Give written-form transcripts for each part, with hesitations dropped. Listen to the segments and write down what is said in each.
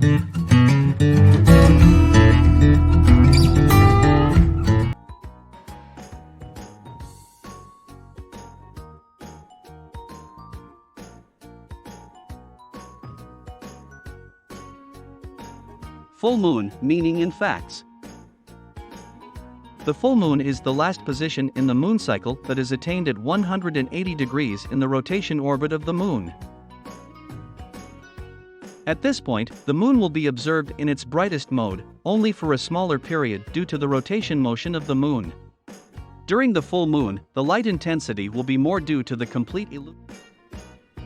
Full moon, meaning and facts. The full moon is the last position in the moon cycle that is attained at 180 degrees in the rotation orbit of the moon. At this point, the moon will be observed in its brightest mode, only for a smaller period due to the rotation motion of the moon. During the full moon, the light intensity will be more due to the complete illumination.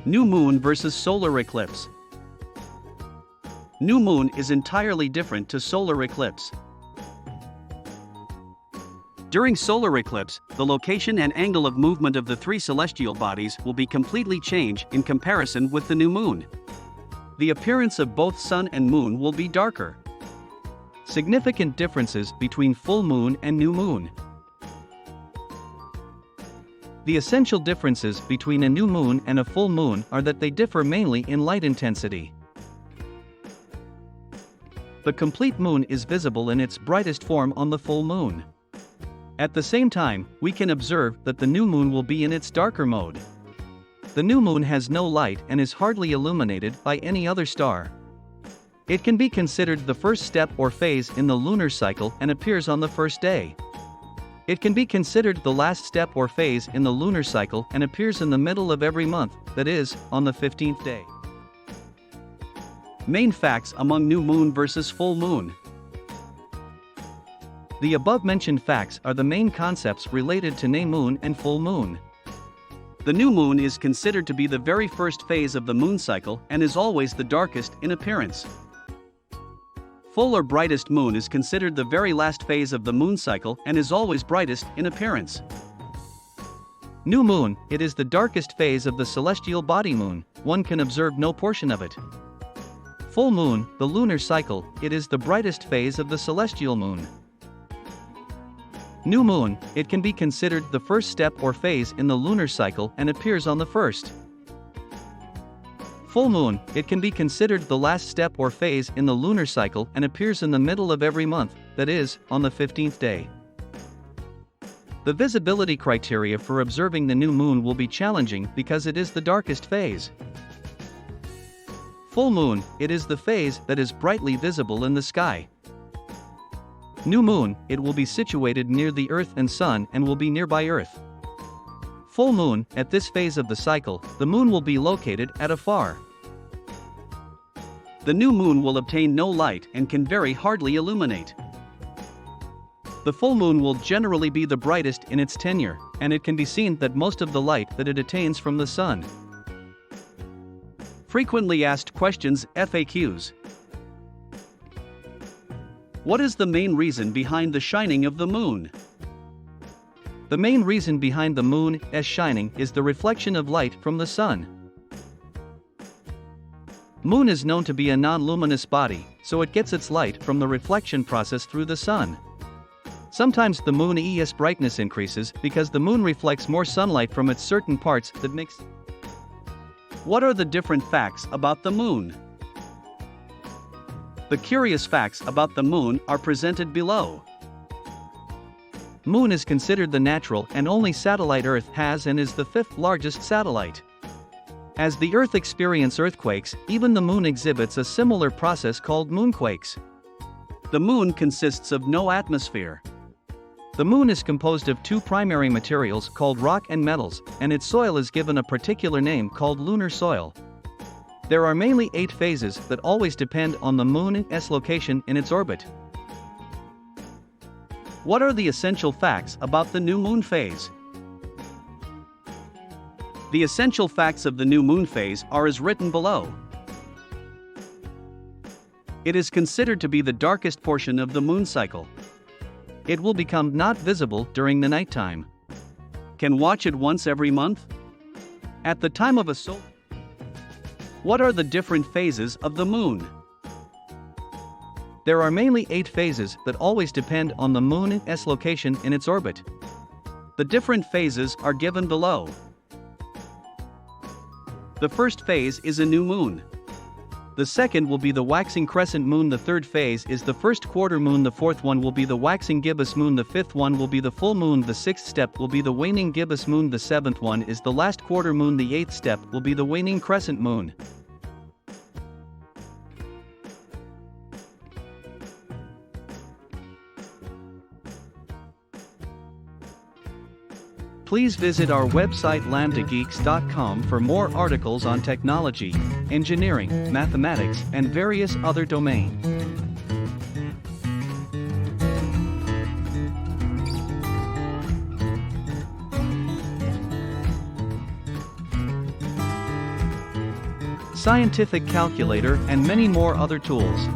New moon versus solar eclipse. New moon is entirely different to solar eclipse. During solar eclipse, the location and angle of movement of the three celestial bodies will be completely changed in comparison with the new moon. The appearance of both sun and moon will be darker. Significant differences between full moon and new moon. The essential differences between a new moon and a full moon are that they differ mainly in light intensity. The complete moon is visible in its brightest form on the full moon. At the same time, we can observe that the new moon will be in its darker mode. The new moon has no light and is hardly illuminated by any other star. It can be considered the first step or phase in the lunar cycle and appears on the first day. It can be considered the last step or phase in the lunar cycle and appears in the middle of every month, that is, on the 15th day. Main facts among new moon versus full moon. The above-mentioned facts are the main concepts related to new moon and full moon. The new moon is considered to be the very first phase of the moon cycle and is always the darkest in appearance. Full or brightest moon is considered the very last phase of the moon cycle and is always brightest in appearance. New moon, it is the darkest phase of the celestial body moon, one can observe no portion of it. Full moon, the lunar cycle, it is the brightest phase of the celestial moon. New moon, it can be considered the first step or phase in the lunar cycle and appears on the first. Full moon, it can be considered the last step or phase in the lunar cycle and appears in the middle of every month, that is, on the 15th day. The visibility criteria for observing the new moon will be challenging because it is the darkest phase. Full moon, it is the phase that is brightly visible in the sky. New moon, it will be situated near the Earth and Sun and will be nearby Earth. Full moon, at this phase of the cycle, the moon will be located at afar. The new moon will obtain no light and can very hardly illuminate. The full moon will generally be the brightest in its tenure, and it can be seen that most of the light that it attains from the sun. Frequently asked questions, FAQs. What is the main reason behind the shining of the moon? The main reason behind the moon's shining is the reflection of light from the sun. Moon is known to be a non-luminous body, so it gets its light from the reflection process through the sun. Sometimes the moon's brightness increases because the moon reflects more sunlight from its certain parts that makes. What are the different facts about the moon? The curious facts about the moon are presented below. Moon is considered the natural and only satellite Earth has and is the 5th largest satellite. As the Earth experiences earthquakes, even the moon exhibits a similar process called moonquakes. The moon consists of no atmosphere. The moon is composed of two primary materials called rock and metals, and its soil is given a particular name called lunar soil. There are mainly 8 phases that always depend on the moon's location in its orbit. What are the essential facts about the new moon phase? The essential facts of the new moon phase are as written below. It is considered to be the darkest portion of the moon cycle. It will become not visible during the nighttime. Can watch it once every month? At the time of a solar. What are the different phases of the moon? There are mainly 8 phases that always depend on the moon's location in its orbit. The different phases are given below. The first phase is a new moon. The second will be the waxing crescent moon. The third phase is the first quarter moon. The fourth one will be the waxing gibbous moon. The fifth one will be the full moon. The sixth step will be the waning gibbous moon. The seventh one is the last quarter moon. The eighth step will be the waning crescent moon. Please visit our website lambdageeks.com for more articles on technology, engineering, mathematics, and various other domains. Scientific calculator and many more other tools.